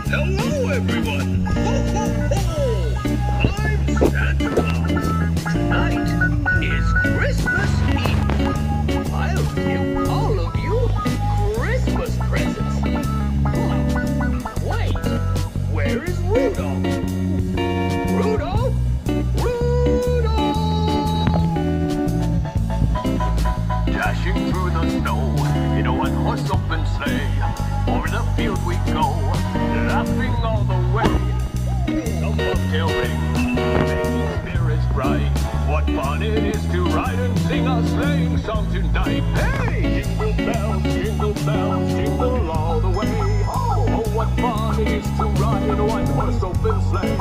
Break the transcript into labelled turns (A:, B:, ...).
A: Hello, everyone! Ho, ho, ho! I'm Santa Claus. Tonight is Christmas Eve. I'll give all of you Christmas presents. Oh, wait, where is Rudolph? Rudolph? Rudolph! Dashing through the snow in a one-horse open sleigh. Over the field we go, laughing all the way. Some bobtail ring, making spirits bright. What fun it is to ride and sing a sleighing song tonight. Hey! Jingle bells, jingle all the way. Oh, what fun it is to ride in a one-horse open sleigh.